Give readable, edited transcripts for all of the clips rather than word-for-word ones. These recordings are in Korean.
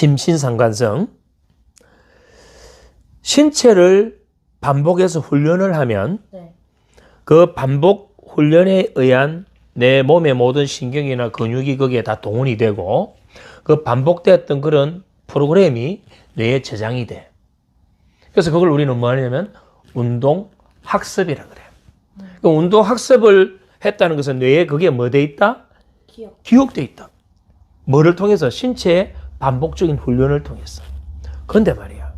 심신상관성. 신체를 반복해서 훈련을 하면 네. 그 반복 훈련에 의한 내 몸의 모든 신경이나 근육이 거기에 다 동원이 되고 그 반복되었던 그런 프로그램이 뇌에 저장이 돼. 그래서 그걸 우리는 뭐 하냐면 운동 학습이라 그래요. 그 운동 학습을 했다는 것은 뇌에 그게 뭐 돼 있다? 기억돼 있다. 뭐를 통해서? 신체의 반복적인 훈련을 통해서. 그런데 말이야,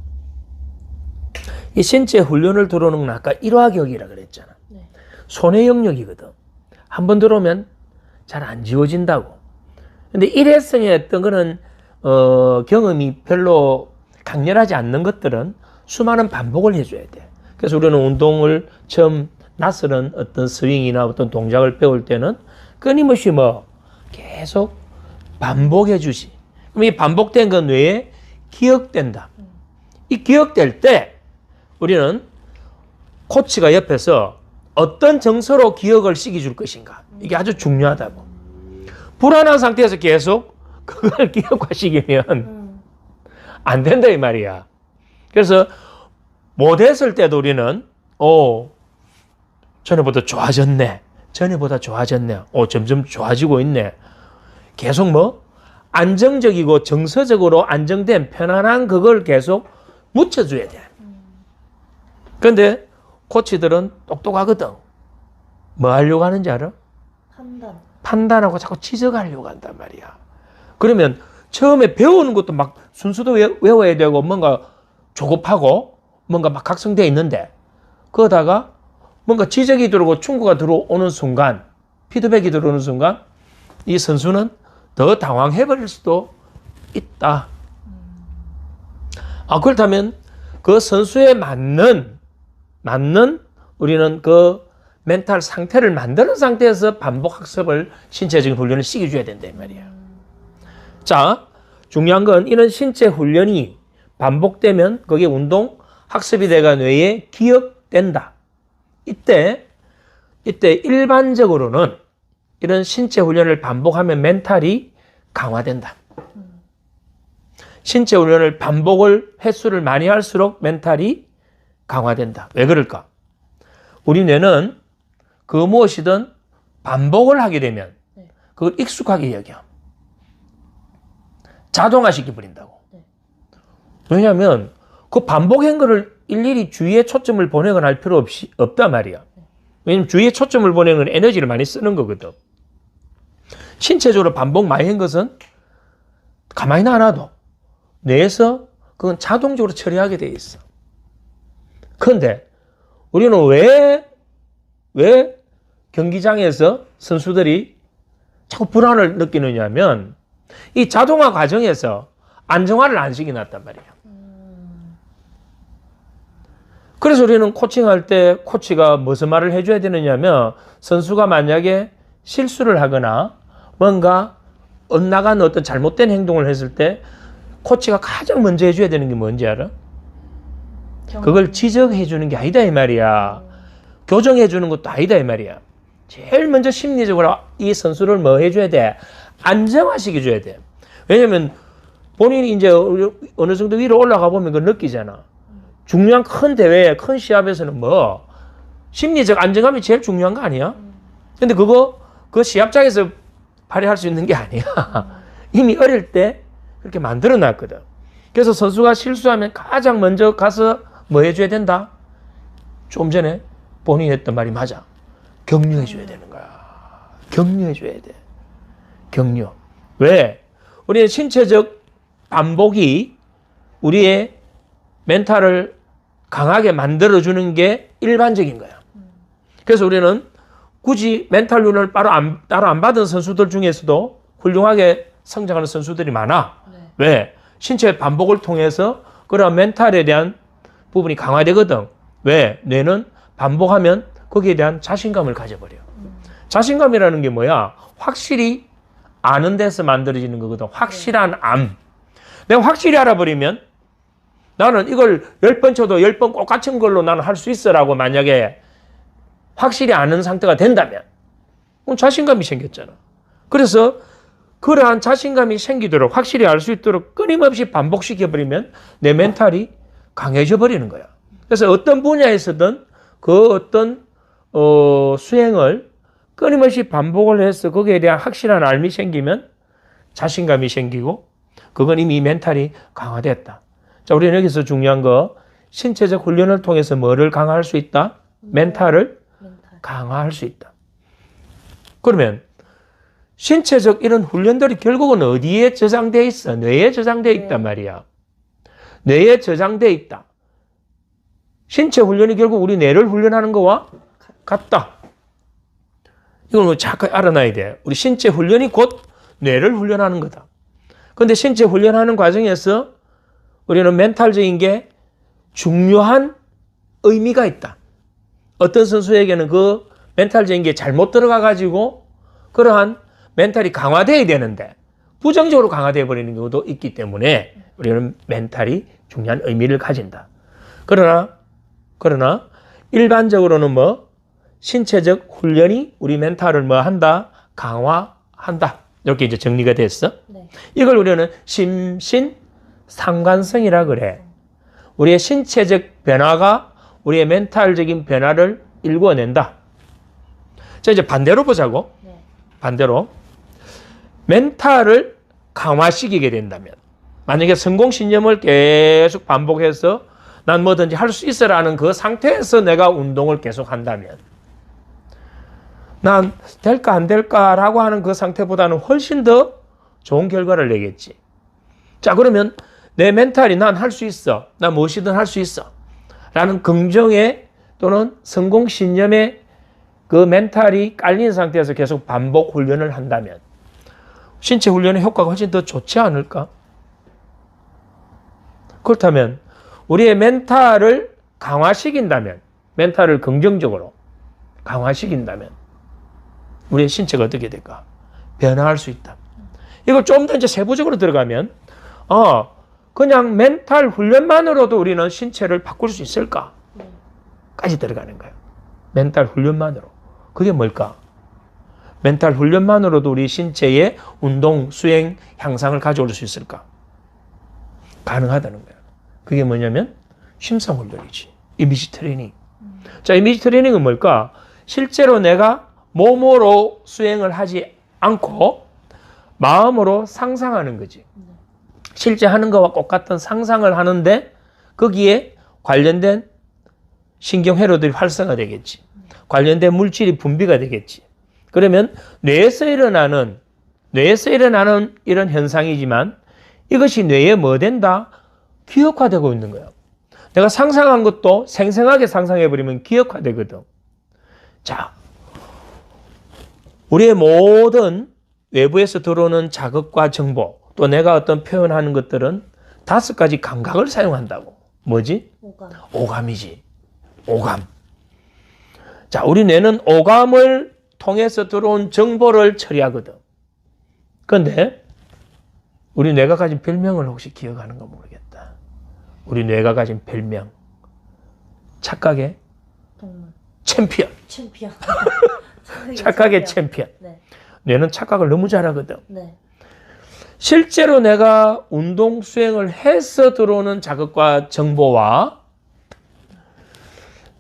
이 신체 훈련을 들어오는 건 아까 일화격이라 그랬잖아. 네. 손의 영역이거든. 한번 들어오면 잘 안 지워진다고. 근데 일회성의 어떤 그런 경험이 별로 강렬하지 않는 것들은 수많은 반복을 해줘야 돼. 그래서 우리는 운동을 처음 낯설은 어떤 스윙이나 어떤 동작을 배울 때는 끊임없이 뭐 계속 반복해 주시. 그럼 이 반복된 건 뇌에 기억된다. 이 기억될 때 우리는 코치가 옆에서 어떤 정서로 기억을 시켜줄 것인가. 이게 아주 중요하다고. 불안한 상태에서 계속 그걸 기억화시키면 안 된다 이 말이야. 그래서 못했을 때도 우리는 전에보다 좋아졌네. 전에보다 좋아졌네. 점점 좋아지고 있네. 계속 뭐 안정적이고 정서적으로 안정된 편안한 그걸 계속 묻혀줘야 돼. 그런데 코치들은 똑똑하거든. 뭐 하려고 하는지 알아? 판단하고 자꾸 지적하려고 한단 말이야. 그러면 처음에 배우는 것도 막 순서도 외워야 되고 뭔가 조급하고 뭔가 막 각성되어 있는데 그러다가 뭔가 지적이 들어오고 충고가 들어오는 순간, 피드백이 들어오는 순간 이 선수는 더 당황해버릴 수도 있다. 그렇다면 그 선수에 맞는 우리는 그 멘탈 상태를 만드는 상태에서 반복 학습을 신체적인 훈련을 시켜줘야 된다 이 말이야. 자, 중요한 건 이런 신체 훈련이 반복되면 거기에 운동 학습이 돼가 뇌에 기억된다. 이때 일반적으로는 이런 신체 훈련을 반복하면 멘탈이 강화된다. 신체 훈련을 반복을 횟수를 많이 할수록 멘탈이 강화된다. 왜 그럴까? 우리 뇌는 그 무엇이든 반복을 하게 되면 그걸 익숙하게 여겨. 자동화시켜 버린다고. 왜냐하면 그 반복한 거를 일일이 주의의 초점을 보내거나 할 필요 없단 말이야. 왜냐면 주의의 초점을 보내는 건 에너지를 많이 쓰는 거거든. 신체적으로 반복 많이 한 것은 가만히 놔둬도 뇌에서 그건 자동적으로 처리하게 돼 있어. 그런데 우리는 왜 경기장에서 선수들이 자꾸 불안을 느끼느냐면 이 자동화 과정에서 안정화를 안 시켜놨단 말이에요. 그래서 우리는 코칭할 때 코치가 무슨 말을 해줘야 되느냐면 선수가 만약에 실수를 하거나 뭔가 엇나간 어떤 잘못된 행동을 했을 때 코치가 가장 먼저 해줘야 되는 게 뭔지 알아? 그걸 지적해 주는 게 아니다 이 말이야. 교정해 주는 것도 아니다 이 말이야. 제일 먼저 심리적으로 이 선수를 뭐 해줘야 돼? 안정화시켜 줘야 돼. 왜냐면 본인이 이제 어느 정도 위로 올라가 보면 그걸 느끼잖아. 중요한 큰 대회, 큰 시합에서는 뭐 심리적 안정감이 제일 중요한 거 아니야? 근데 그 시합장에서 발휘할 수 있는 게 아니야. 이미 어릴 때 그렇게 만들어 놨거든. 그래서 선수가 실수하면 가장 먼저 가서 뭐 해줘야 된다? 좀 전에 본인이 했던 말이 맞아. 격려해줘야 되는 거야. 격려해줘야 돼. 격려. 왜? 우리는 신체적 반복이 우리의 멘탈을 강하게 만들어주는 게 일반적인 거야. 그래서 우리는 굳이 멘탈 훈련을 따로 안 받은 선수들 중에서도 훌륭하게 성장하는 선수들이 많아. 왜? 신체 반복을 통해서 그런 멘탈에 대한 부분이 강화되거든. 왜? 뇌는 반복하면 거기에 대한 자신감을 가져버려. 자신감이라는 게 뭐야? 확실히 아는 데서 만들어지는 거거든. 확실한 암. 내가 확실히 알아버리면 나는 이걸 10번 쳐도 10번 꼭 같은 걸로 나는 할 수 있어라고 만약에 확실히 아는 상태가 된다면 자신감이 생겼잖아. 그래서 그러한 자신감이 생기도록 확실히 알 수 있도록 끊임없이 반복시켜버리면 내 멘탈이 강해져 버리는 거야. 그래서 어떤 분야에서든 그 어떤 수행을 끊임없이 반복을 해서 거기에 대한 확실한 알미 생기면 자신감이 생기고 그건 이미 멘탈이 강화됐다. 자, 우리는 여기서 중요한 거 신체적 훈련을 통해서 뭐를 강화할 수 있다? 멘탈을 강화할 수 있다. 그러면 신체적 이런 훈련들이 결국은 어디에 저장되어 있어? 뇌에 저장되어 있단 말이야. 뇌에 저장되어 있다. 신체 훈련이 결국 우리 뇌를 훈련하는 거와 같다. 이걸 뭐 자꾸 알아놔야 돼. 우리 신체 훈련이 곧 뇌를 훈련하는 거다. 그런데 신체 훈련하는 과정에서 우리는 멘탈적인 게 중요한 의미가 있다. 어떤 선수에게는 그 멘탈적인 게 잘못 들어가가지고 그러한 멘탈이 강화되어야 되는데 부정적으로 강화되어 버리는 경우도 있기 때문에 우리는 멘탈이 중요한 의미를 가진다. 그러나 일반적으로는 뭐 신체적 훈련이 우리 멘탈을 뭐 한다? 강화한다. 이렇게 이제 정리가 됐어. 네. 이걸 우리는 심신상관성이라 그래. 우리의 신체적 변화가 우리의 멘탈적인 변화를 일궈낸다. 자, 이제 반대로 보자고. 네. 반대로. 멘탈을 강화시키게 된다면, 만약에 성공신념을 계속 반복해서 난 뭐든지 할 수 있어라는 그 상태에서 내가 운동을 계속 한다면, 난 될까 안 될까라고 하는 그 상태보다는 훨씬 더 좋은 결과를 내겠지. 자, 그러면 내 멘탈이 난 할 수 있어. 난 무엇이든 할 수 있어. 라는 긍정의 또는 성공신념의 그 멘탈이 깔린 상태에서 계속 반복 훈련을 한다면 신체 훈련의 효과가 훨씬 더 좋지 않을까? 그렇다면 우리의 멘탈을 강화시킨다면, 멘탈을 긍정적으로 강화시킨다면 우리의 신체가 어떻게 될까? 변화할 수 있다. 이걸 좀 더 이제 세부적으로 들어가면 그냥 멘탈 훈련만으로도 우리는 신체를 바꿀 수 있을까? 까지 들어가는 거예요. 멘탈 훈련만으로. 그게 뭘까? 멘탈 훈련만으로도 우리 신체의 운동, 수행, 향상을 가져올 수 있을까? 가능하다는 거예요. 그게 뭐냐면 심상 훈련이지. 이미지 트레이닝. 자, 이미지 트레이닝은 뭘까? 실제로 내가 몸으로 수행을 하지 않고 마음으로 상상하는 거지. 실제 하는 것과 똑같은 상상을 하는데 거기에 관련된 신경회로들이 활성화되겠지. 관련된 물질이 분비가 되겠지. 그러면 뇌에서 일어나는 이런 현상이지만 이것이 뇌에 뭐 된다? 기억화되고 있는 거예요. 내가 상상한 것도 생생하게 상상해버리면 기억화되거든. 자, 우리의 모든 외부에서 들어오는 자극과 정보, 또 내가 어떤 표현하는 것들은 5가지 감각을 사용한다고. 뭐지? 오감이지. 오감. 자, 우리 뇌는 오감을 통해서 들어온 정보를 처리하거든. 그런데 우리 뇌가 가진 별명을 혹시 기억하는가 모르겠다. 우리 뇌가 가진 별명. 착각의 챔피언. 착각의 챔피언. 네. 뇌는 착각을 너무 잘하거든. 네. 실제로 내가 운동 수행을 해서 들어오는 자극과 정보와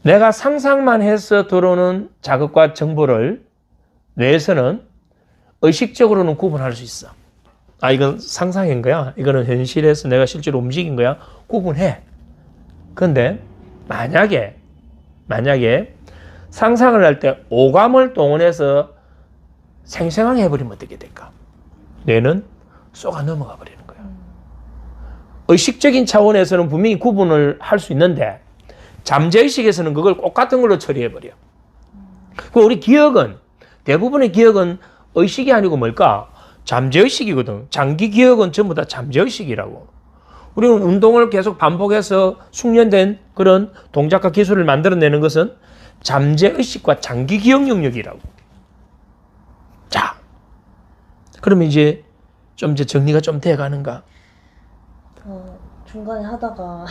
내가 상상만 해서 들어오는 자극과 정보를 뇌에서는 의식적으로는 구분할 수 있어. 이건 상상인 거야. 이거는 현실에서 내가 실제로 움직인 거야. 구분해. 그런데 만약에 상상을 할 때 오감을 동원해서 생생하게 해버리면 어떻게 될까? 뇌는 쏘가 넘어가 버리는 거야. 의식적인 차원에서는 분명히 구분을 할 수 있는데 잠재의식에서는 그걸 똑같은 걸로 처리해버려. 우리 기억은, 대부분의 기억은 의식이 아니고 뭘까? 잠재의식이거든. 장기 기억은 전부 다 잠재의식이라고. 우리는 운동을 계속 반복해서 숙련된 그런 동작과 기술을 만들어내는 것은 잠재의식과 장기 기억 영역이라고. 자, 그러면 이제 좀 이제 정리가 좀 돼가는가? 중간에 하다가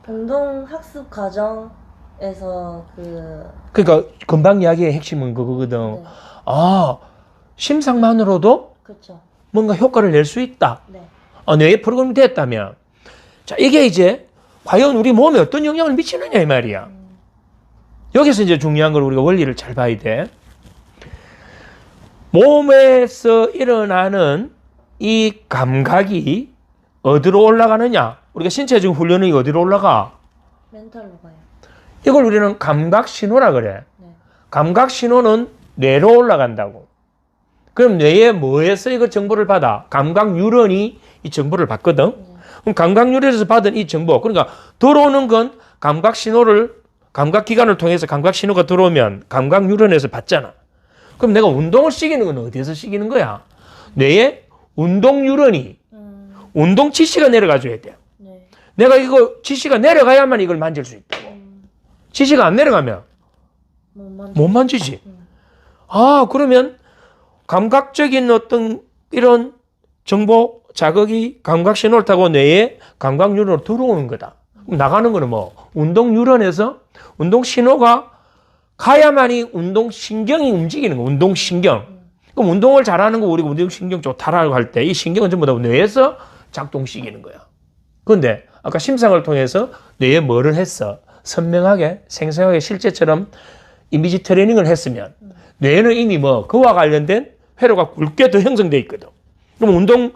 운동 학습 과정에서 그러니까 금방 이야기의 핵심은 그거거든. 네. 심상만으로도 그렇죠. 뭔가 효과를 낼 수 있다. 네. 뇌에 프로그램이 됐다면. 자, 이게 이제 과연 우리 몸에 어떤 영향을 미치느냐 이 말이야. 여기서 이제 중요한 걸 우리가 원리를 잘 봐야 돼. 몸에서 일어나는 이 감각이 어디로 올라가느냐? 우리가 신체적 훈련이 어디로 올라가? 멘탈로 가요. 이걸 우리는 감각 신호라 그래. 네. 감각 신호는 뇌로 올라간다고. 그럼 뇌에 뭐에서 이거 정보를 받아? 감각 뉴런이 이 정보를 받거든. 그럼 감각 뉴런에서 받은 이 정보, 그러니까 들어오는 건 감각 신호를 감각 기관을 통해서 감각 신호가 들어오면 감각 뉴런에서 받잖아. 그럼 내가 운동을 시키는 건 어디에서 시키는 거야? 뇌에 운동 뉴런이 운동 지시가 내려가줘야 돼. 네. 내가 이거 지시가 내려가야만 이걸 만질 수 있다고. 지시가 안 내려가면 못 만지지. 아, 그러면 감각적인 어떤 이런 정보 자극이 감각 신호를 타고 뇌에 감각 뉴런으로 들어오는 거다. 그럼 나가는 거는 뭐 운동 뉴런에서 운동 신호가 가야만이 운동 신경이 움직이는 거. 운동 신경. 그럼 운동을 잘하는 거 우리가 운동 신경 좋다라고 할 때 이 신경은 전부 다 뇌에서 작동시키는 거야. 그런데 아까 심상을 통해서 뇌에 뭐를 했어? 선명하게 생생하게 실제처럼 이미지 트레이닝을 했으면 뇌는 이미 뭐 그와 관련된 회로가 굵게 더 형성돼 있거든. 그럼 운동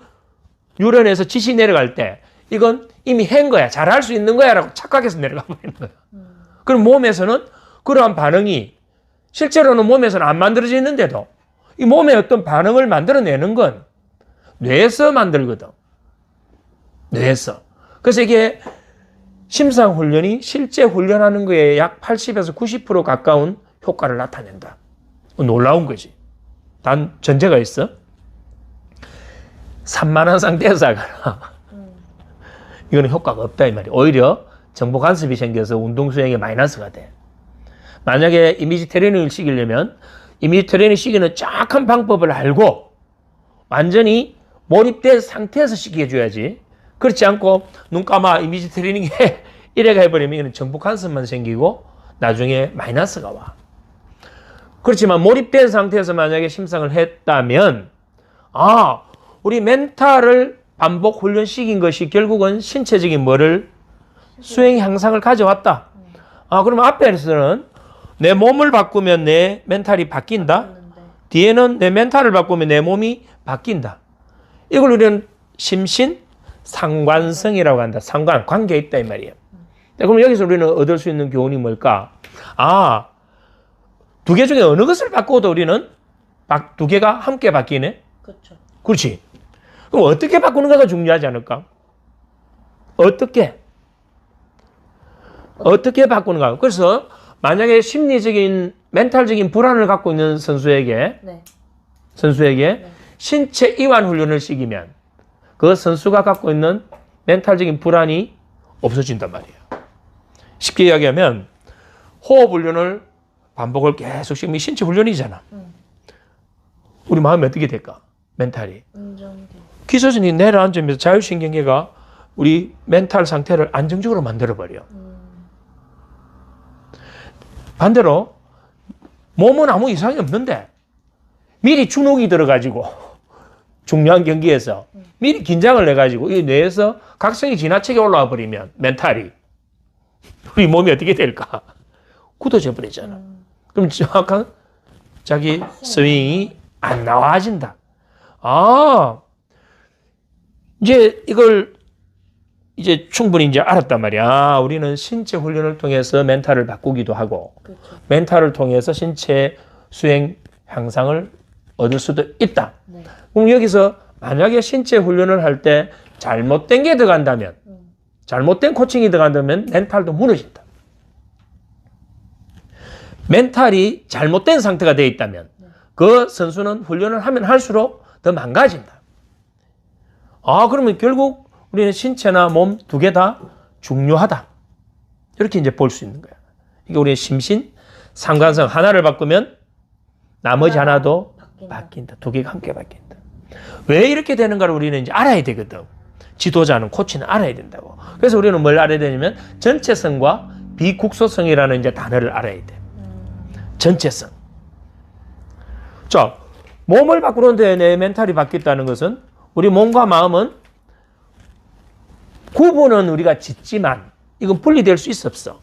유런에서 지시 내려갈 때 이건 이미 한 거야. 잘할 수 있는 거야 라고 착각해서 내려가 버리는 거야. 그럼 몸에서는 그러한 반응이 실제로는 몸에서는 안 만들어지는데도 이 몸의 어떤 반응을 만들어내는 건 뇌에서 만들거든. 뇌에서. 그래서 이게 심상 훈련이 실제 훈련하는 거에 약 80에서 90% 가까운 효과를 나타낸다. 놀라운 거지. 단 전제가 있어. 산만한 상태에서 하거나 이거는 효과가 없다 이 말이야. 오히려 정보 간섭이 생겨서 운동 수행에 마이너스가 돼. 만약에 이미지 트레이닝을 시키려면 이미지 트레이닝 시키는 정확한 방법을 알고 완전히 몰입된 상태에서 시켜줘야지. 그렇지 않고 눈 감아 이미지 트레이닝 해 이래가 해버리면 이건 정보 간섭만 생기고 나중에 마이너스가 와. 그렇지만 몰입된 상태에서 만약에 심상을 했다면 우리 멘탈을 반복 훈련시킨 것이 결국은 신체적인 뭐를 수행 향상을 가져왔다. 그러면 앞에서는 내 몸을 바꾸면 내 멘탈이 바뀐다. 뒤에는 내 멘탈을 바꾸면 내 몸이 바뀐다. 이걸 우리는 심신 상관성이라고 한다. 상관, 관계에 있다 이 말이에요. 그럼 여기서 우리는 얻을 수 있는 교훈이 뭘까? 두 개 중에 어느 것을 바꿔도 우리는 두 개가 함께 바뀌네? 그렇죠. 그렇지. 그럼 어떻게 바꾸는가가 중요하지 않을까? 어떻게 바꾸는가? 그래서 만약에 심리적인, 멘탈적인 불안을 갖고 있는 선수에게 신체 이완 훈련을 시키면 그 선수가 갖고 있는 멘탈적인 불안이 없어진단 말이에요. 쉽게 이야기하면 호흡 훈련을 반복을 계속 시키면 신체 훈련이잖아. 우리 마음이 어떻게 될까? 멘탈이. 기저진이 내려앉으면서 자율신경계가 우리 멘탈 상태를 안정적으로 만들어버려. 반대로 몸은 아무 이상이 없는데 미리 주눅이 들어가지고 중요한 경기에서 미리 긴장을 내가지고 이 뇌에서 각성이 지나치게 올라와 버리면 멘탈이 우리 몸이 어떻게 될까? 굳어져 버리잖아. 그럼 정확한 자기 스윙이 안 나와진다. 이제 이걸 이제 충분히 이제 알았단 말이야. 우리는 신체 훈련을 통해서 멘탈을 바꾸기도 하고, 그렇죠. 멘탈을 통해서 신체 수행 향상을 얻을 수도 있다. 네. 그럼 여기서 만약에 신체 훈련을 할 때 잘못된 게 들어간다면, 잘못된 코칭이 들어간다면 멘탈도 무너진다. 멘탈이 잘못된 상태가 되어 있다면 그 선수는 훈련을 하면 할수록 더 망가진다. 그러면 결국 우리는 신체나 몸 두 개 다 중요하다. 이렇게 이제 볼 수 있는 거야. 이게 우리의 심신, 상관성 하나를 바꾸면 나머지 하나도 바뀐다. 두 개가 함께 바뀐다. 왜 이렇게 되는가를 우리는 이제 알아야 되거든. 지도자는, 코치는 알아야 된다고. 그래서 우리는 뭘 알아야 되냐면 전체성과 비국소성이라는 이제 단어를 알아야 돼. 전체성. 자, 몸을 바꾸는데 내 멘탈이 바뀌었다는 것은 우리 몸과 마음은 구분은 우리가 짓지만 이건 분리될 수 있어 없어?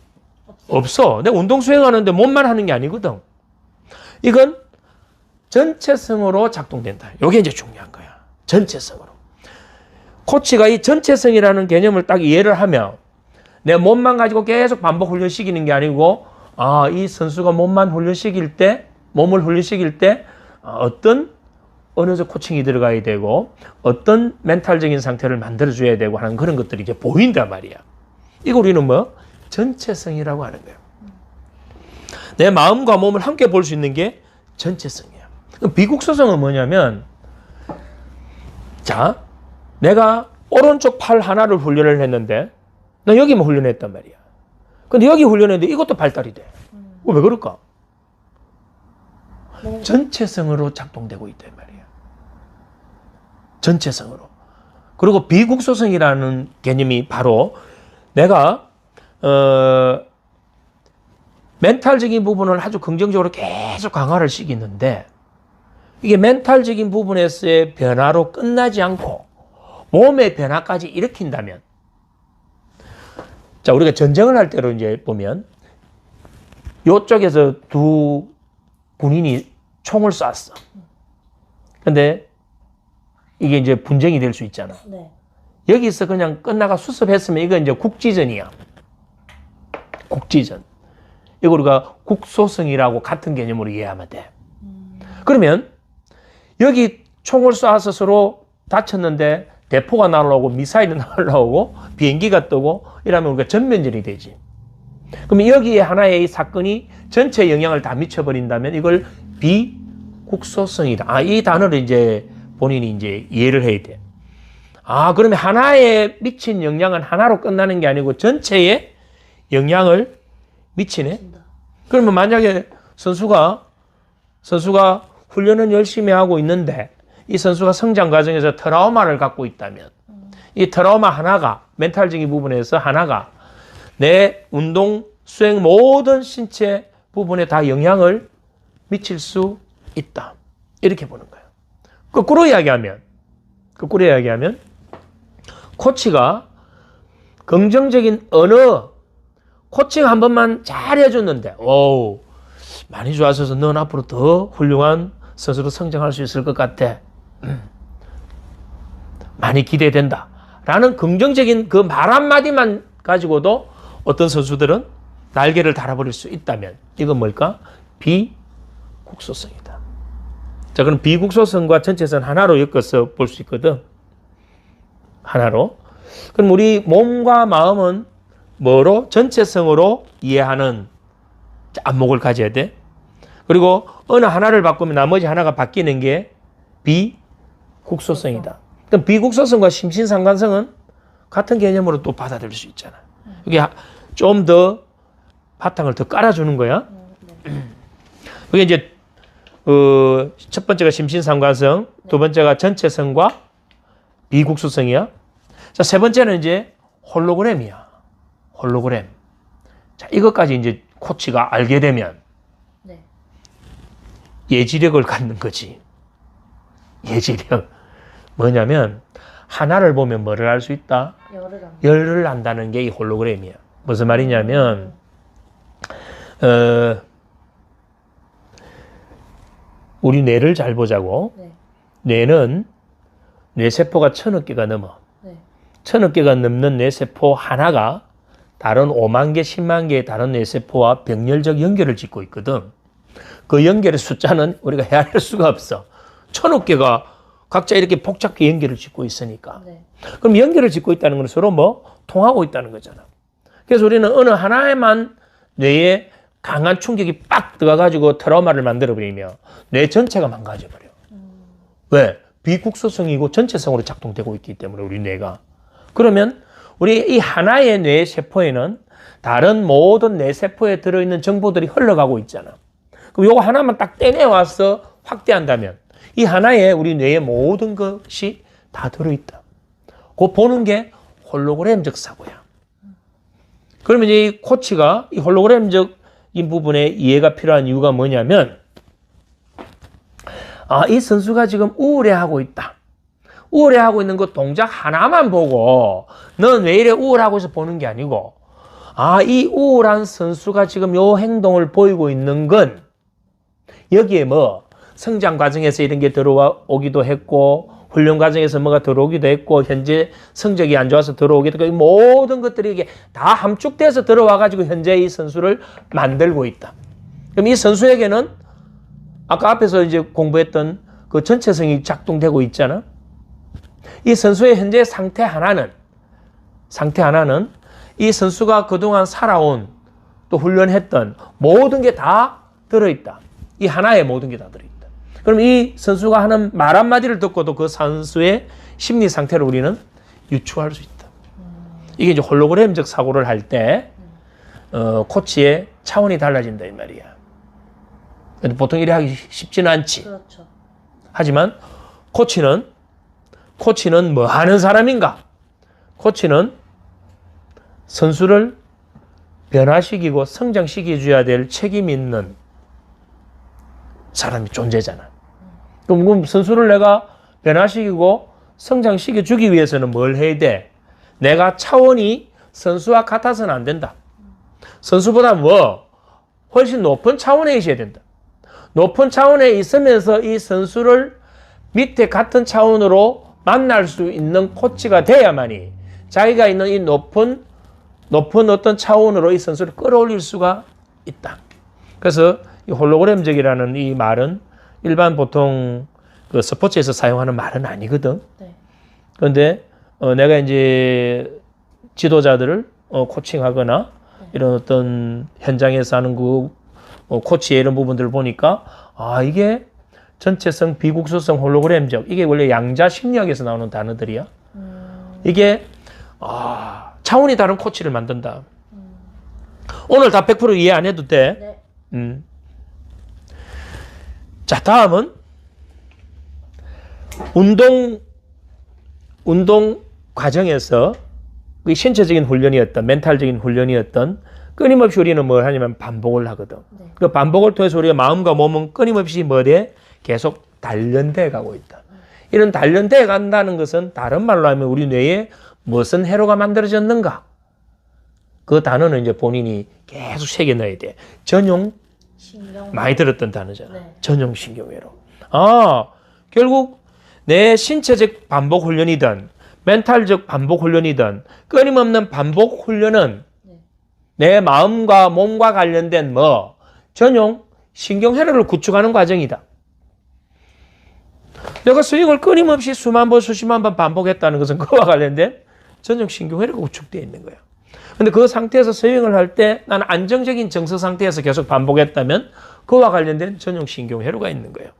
없어. 내가 운동 수행하는데 몸만 하는 게 아니거든. 이건 전체성으로 작동된다. 이게 이제 중요한 거야. 전체성으로. 코치가 이 전체성이라는 개념을 딱 이해를 하면 내 몸만 가지고 계속 반복 훈련시키는 게 아니고 이 선수가 몸을 훈련시킬 때 어떤 어느 저 코칭이 들어가야 되고 어떤 멘탈적인 상태를 만들어줘야 되고 하는 그런 것들이 이제 보인단 말이야. 이거 우리는 뭐? 전체성이라고 하는 거예요. 내 마음과 몸을 함께 볼 수 있는 게 전체성이야. 비국소성은 뭐냐면 자, 내가 오른쪽 팔 하나를 훈련을 했는데 나 여기만 훈련했단 말이야. 근데 여기 훈련했는데 이것도 발달이 돼. 왜 그럴까? 전체성으로 작동되고 있단 말이야. 전체성으로. 그리고 비국소성이라는 개념이 바로 내가 멘탈적인 부분을 아주 긍정적으로 계속 강화를 시키는데 이게 멘탈적인 부분에서의 변화로 끝나지 않고 몸의 변화까지 일으킨다면 자, 우리가 전쟁을 할 때로 이제 보면 요쪽에서 두 군인이 총을 쐈어. 근데 이게 이제 분쟁이 될 수 있잖아. 네. 여기서 그냥 끝나가 수습했으면 이건 이제 국지전이야. 국지전. 이거 우리가 국소성이라고 같은 개념으로 이해하면 돼. 그러면 여기 총을 쏴서 서로 다쳤는데 대포가 날아오고 미사일이 날아오고 비행기가 뜨고 이러면 우리가 전면전이 되지. 그러면 여기에 하나의 이 사건이 전체 영향을 다 미쳐버린다면 이걸 비국소성이다. 이 단어를 이제 본인이 이제 이해를 해야 돼. 그러면 하나에 미친 영향은 하나로 끝나는 게 아니고 전체에 영향을 미치네. 그러면 만약에 선수가 훈련은 열심히 하고 있는데 이 선수가 성장 과정에서 트라우마를 갖고 있다면 이 트라우마 하나가 멘탈적인 부분에서 하나가 내 운동, 수행 모든 신체 부분에 다 영향을 미칠 수 있다. 이렇게 보는 거예요. 거꾸로 이야기하면 코치가 긍정적인 코칭 한 번만 잘 해줬는데 많이 좋아져서 넌 앞으로 더 훌륭한 선수로 성장할 수 있을 것 같아. 많이 기대된다. 라는 긍정적인 그 말 한마디만 가지고도 어떤 선수들은 날개를 달아버릴 수 있다면 이건 뭘까? 비국소성이다. 자, 그럼 비국소성과 전체성 하나로 엮어서 볼 수 있거든. 하나로. 그럼 우리 몸과 마음은 뭐로? 전체성으로 이해하는 안목을 가져야 돼. 그리고 어느 하나를 바꾸면 나머지 하나가 바뀌는 게 비국소성이다. 그럼 비국소성과 심신상관성은 같은 개념으로 또 받아들일 수 있잖아. 이게 좀 더 바탕을 더 깔아주는 거야. 그게 이제 첫 번째가 심신상관성, 두 번째가 전체성과 비국소성이야. 자, 세 번째는 이제 홀로그램이야. 홀로그램. 자, 이것까지 이제 코치가 알게 되면 예지력을 갖는 거지. 예지력. 뭐냐면 하나를 보면 뭐를 알 수 있다? 열을 안다는 게 이 홀로그램이야. 무슨 말이냐면 우리 뇌를 잘 보자고. 뇌는 뇌세포가 1000억 개가 넘어. 1000억 개가 넘는 뇌세포 하나가 다른 5만 개, 10만 개의 다른 뇌세포와 병렬적 연결을 짓고 있거든. 그 연결의 숫자는 우리가 헤아릴 수가 없어. 1000억 개가 각자 이렇게 복잡하게 연결을 짓고 있으니까. 그럼 연결을 짓고 있다는 건 서로 통하고 있다는 거잖아. 그래서 우리는 어느 하나에만 뇌에 강한 충격이 빡 들어가가지고 트라우마를 만들어버리면 뇌 전체가 망가져버려. 왜? 비국소성이고 전체성으로 작동되고 있기 때문에 우리 뇌가. 그러면 우리 이 하나의 뇌 세포에는 다른 모든 뇌 세포에 들어있는 정보들이 흘러가고 있잖아. 그럼 요거 하나만 딱 떼내와서 확대한다면 이 하나에 우리 뇌의 모든 것이 다 들어있다. 그거 보는 게 홀로그램적 사고야. 그러면 이제 이 코치가 이 홀로그램적인 부분에 이해가 필요한 이유가 뭐냐면 아, 이 선수가 지금 우울해하고 있다. 우울해하고 있는 그 동작 하나만 보고 넌 왜 이래 우울하고 있어 보는 게 아니고 아, 이 우울한 선수가 지금 요 행동을 보이고 있는 건 여기에 뭐 성장 과정에서 이런 게 들어오기도 했고 훈련 과정에서 뭐가 들어오기도 했고 현재 성적이 안 좋아서 들어오기도 했고 모든 것들이 이게 다 함축돼서 들어와 가지고 현재 이 선수를 만들고 있다. 그럼 이 선수에게는 아까 앞에서 이제 공부했던 그 전체성이 작동되고 있잖아. 이 선수의 현재 상태 하나는 이 선수가 그동안 살아온 또 훈련했던 모든 게 다 들어있다. 이 하나에 모든 게 다 들어있다. 그럼 이 선수가 하는 말 한마디를 듣고도 그 선수의 심리 상태를 우리는 유추할 수 있다. 이게 이제 홀로그램적 사고를 할 때 코치의 차원이 달라진다 이 말이야. 근데 보통 이래 하기 쉽지는 않지. 그렇죠. 하지만 코치는 뭐 하는 사람인가? 코치는 선수를 변화시키고 성장시켜줘야 될 책임 있는 사람이 존재잖아. 그럼 선수를 내가 변화시키고 성장시켜주기 위해서는 뭘 해야 돼? 내가 차원이 선수와 같아서는 안 된다. 선수보다 뭐 훨씬 높은 차원에 있어야 된다. 높은 차원에 있으면서 이 선수를 밑에 같은 차원으로 만날 수 있는 코치가 돼야만이 자기가 있는 이 높은 어떤 차원으로 이 선수를 끌어올릴 수가 있다. 그래서 이 홀로그램적이라는 이 말은 일반 보통 그 스포츠에서 사용하는 말은 아니거든. 네. 그런데 내가 이제 지도자들을 코칭하거나 이런 어떤 현장에서 하는 그 코치의 이런 부분들을 보니까 아, 이게 전체성, 비국수성, 홀로그램적 이게 원래 양자 심리학에서 나오는 단어들이야. 이게 차원이 다른 코치를 만든다. 오늘 다 100% 이해 안 해도 돼. 네. 자, 다음은 운동 과정에서 그 신체적인 훈련이었던 멘탈적인 훈련이었던 끊임없이 우리는 뭘 하냐면 반복을 하거든. 네. 그 반복을 통해서 우리가 마음과 몸은 끊임없이 뭐래? 계속 단련돼 가고 있다. 이런 단련돼 간다는 것은 다른 말로 하면 우리 뇌에 무슨 회로가 만들어졌는가? 그 단어는 이제 본인이 계속 새겨 넣어야 돼. 전용 신경 많이 들었던 단어잖아. 네. 전용 신경회로. 결국 내 신체적 반복 훈련이든 멘탈적 반복 훈련이든 끊임없는 반복 훈련은 내 마음과 몸과 관련된 전용 신경회로를 구축하는 과정이다. 내가 스윙을 끊임없이 수만 번, 수십만 번 반복했다는 것은 그와 관련된 전용 신경회로가 구축되어 있는 거야. 근데 그 상태에서 스윙을 할 때 나는 안정적인 정서 상태에서 계속 반복했다면 그와 관련된 전용 신경회로가 있는 거예요.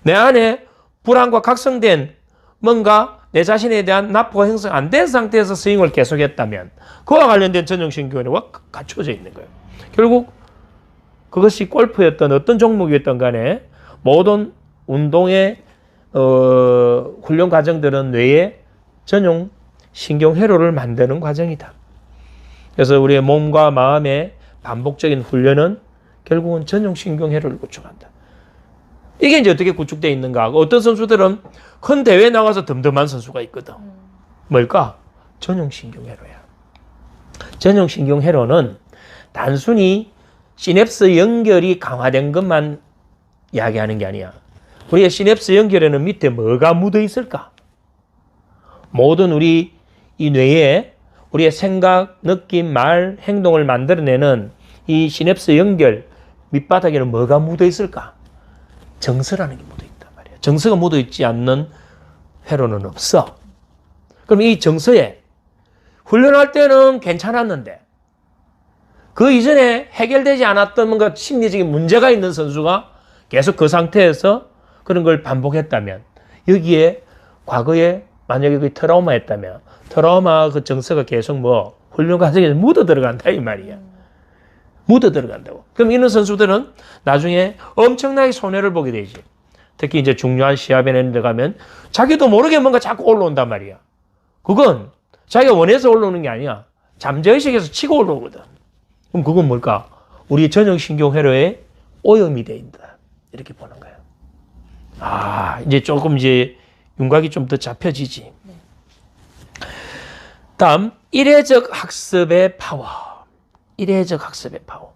내 안에 불안과 각성된 뭔가 내 자신에 대한 납부가 형성 안 된 상태에서 스윙을 계속했다면 그와 관련된 전용 신경회로가 갖춰져 있는 거예요. 결국 그것이 골프였던 어떤 종목이었던 간에 모든 운동의 훈련 과정들은 뇌의 전용 신경회로를 만드는 과정이다. 그래서 우리의 몸과 마음의 반복적인 훈련은 결국은 전용 신경회로를 구축한다. 이게 이제 어떻게 구축되어 있는가? 어떤 선수들은 큰 대회에 나가서 덤덤한 선수가 있거든. 뭘까? 전용 신경회로야. 전용 신경회로는 단순히 시냅스 연결이 강화된 것만 이야기하는 게 아니야. 우리의 시냅스 연결에는 밑에 뭐가 묻어 있을까? 모든 우리 이 뇌에 우리의 생각, 느낌, 말, 행동을 만들어내는 이 시냅스 연결 밑바닥에는 뭐가 묻어 있을까? 정서라는 게 묻어 있단 말이야. 정서가 묻어 있지 않는 회로는 없어. 그럼 이 정서에 훈련할 때는 괜찮았는데 그 이전에 해결되지 않았던 뭔가 심리적인 문제가 있는 선수가 계속 그 상태에서 그런 걸 반복했다면 여기에 과거에 만약에 그 트라우마였다면 트라우마 그 정서가 계속 훈련 과정에서 묻어 들어간다 이 말이야. 묻어 들어간다고. 그럼 이런 선수들은 나중에 엄청나게 손해를 보게 되지. 특히 이제 중요한 시합에 들어가면 자기도 모르게 뭔가 자꾸 올라온단 말이야. 그건 자기가 원해서 올라오는 게 아니야. 잠재의식에서 치고 올라오거든. 그럼 그건 뭘까? 우리 전형신경회로에 오염이 돼 있다. 이렇게 보는 거야. 이제 조금 이제 윤곽이 좀 더 잡혀지지. 네. 다음, 일회적 학습의 파워. 일회적 학습의 파워.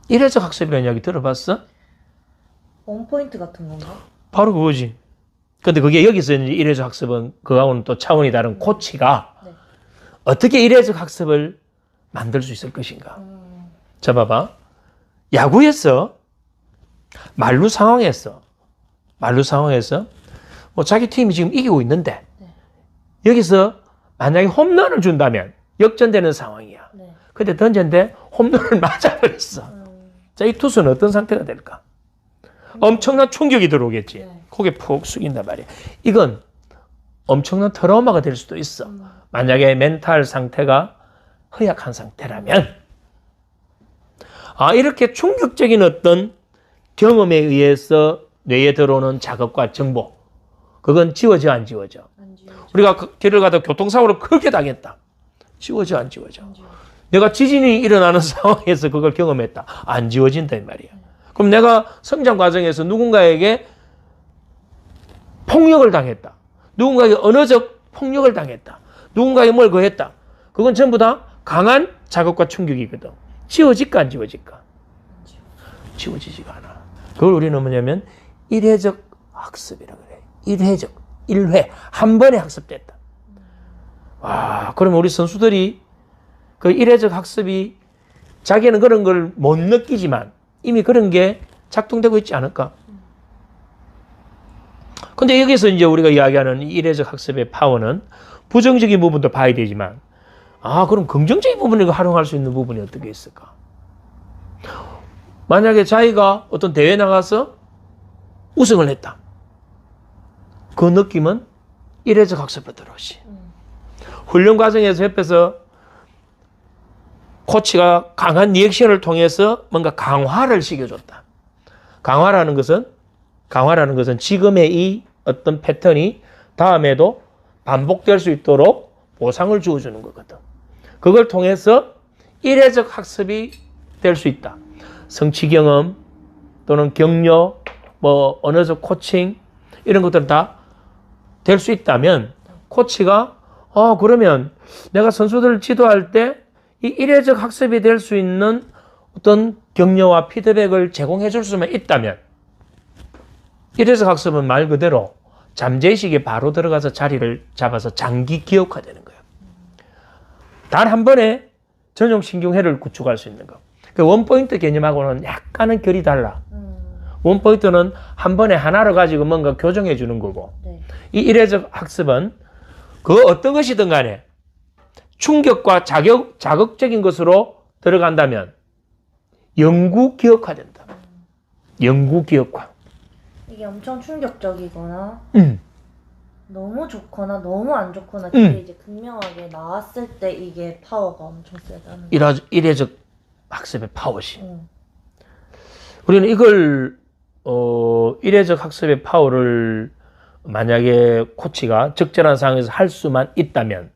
일회적 학습이라는 이야기 들어봤어? 원포인트 같은 건가? 바로 그거지. 근데 그게 여기서 이제 일회적 학습은 그거하고는 또 차원이 다른 코치가 네. 어떻게 일회적 학습을 만들 수 있을 것인가. 음. 자, 봐봐. 야구에서 만루 상황에서 뭐 자기 팀이 지금 이기고 있는데 네. 여기서 만약에 홈런을 준다면 역전되는 상황이야. 네. 근데 던졌는데 홈런을 맞아버렸어. 자, 이 투수는 어떤 상태가 될까? 엄청난 충격이 들어오겠지. 네. 고개 푹 숙인단 말이야. 이건 엄청난 트라우마가 될 수도 있어. 만약에 멘탈 상태가 허약한 상태라면. 이렇게 충격적인 어떤 경험에 의해서 뇌에 들어오는 자극과 정보. 그건 지워져, 안 지워져? 안 지워져. 우리가 길을 가다 교통사고를 크게 당했다. 지워져, 안 지워져? 안 지워져. 내가 지진이 일어나는 상황에서 그걸 경험했다. 안 지워진다, 이 말이야. 그럼 내가 성장 과정에서 누군가에게 폭력을 당했다. 누군가에게 언어적 폭력을 당했다. 누군가에게 뭘 거했다. 그건 전부 다 강한 자극과 충격이거든. 지워질까, 안 지워질까? 지워지지가 않아. 그걸 우리는 뭐냐면 일회적 학습이라고 그래. 일회적. 1회. 한 번에 학습됐다. 그러면 우리 선수들이 그 일회적 학습이 자기는 그런 걸 못 느끼지만 이미 그런 게 작동되고 있지 않을까? 근데 여기서 이제 우리가 이야기하는 일회적 학습의 파워는 부정적인 부분도 봐야 되지만 그럼 긍정적인 부분을 활용할 수 있는 부분이 어떻게 있을까? 만약에 자기가 어떤 대회에 나가서 우승을 했다. 그 느낌은 일회적 학습으로 들어오지. 훈련 과정에서 옆에서 코치가 강한 리액션을 통해서 뭔가 강화를 시켜줬다. 강화라는 것은 지금의 이 어떤 패턴이 다음에도 반복될 수 있도록 보상을 주어주는 거거든. 그걸 통해서 일회적 학습이 될 수 있다. 성취 경험 또는 격려, 뭐 언어적 코칭 이런 것들은 다 될 수 있다면 코치가 그러면 내가 선수들을 지도할 때 이 일회적 학습이 될 수 있는 어떤 격려와 피드백을 제공해 줄 수만 있다면 일회적 학습은 말 그대로 잠재의식에 바로 들어가서 자리를 잡아서 장기 기억화되는 거예요. 단 한 번에 전용 신경회를 구축할 수 있는 거. 그 원포인트 개념하고는 약간은 결이 달라. 원포인트는 한 번에 하나를 가지고 뭔가 교정해 주는 거고 네. 이 일회적 학습은 그 어떤 것이든 간에 충격과 자극적인 것으로 들어간다면 영구 기억화된다. 영구 기억화. 이게 엄청 충격적이거나 너무 좋거나 너무 안 좋거나 그게 이제 극명하게 나왔을 때 이게 파워가 엄청 세다는 일회적 학습의 파워시. 우리는 이걸 일회적 학습의 파워를 만약에 코치가 적절한 상황에서 할 수만 있다면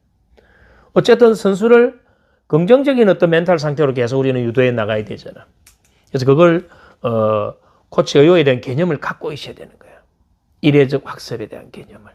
어쨌든 선수를 긍정적인 어떤 멘탈 상태로 계속 우리는 유도해 나가야 되잖아. 그래서 그걸 코치가 요에 대한 개념을 갖고 있어야 되는 거야. 일회적 학습에 대한 개념을.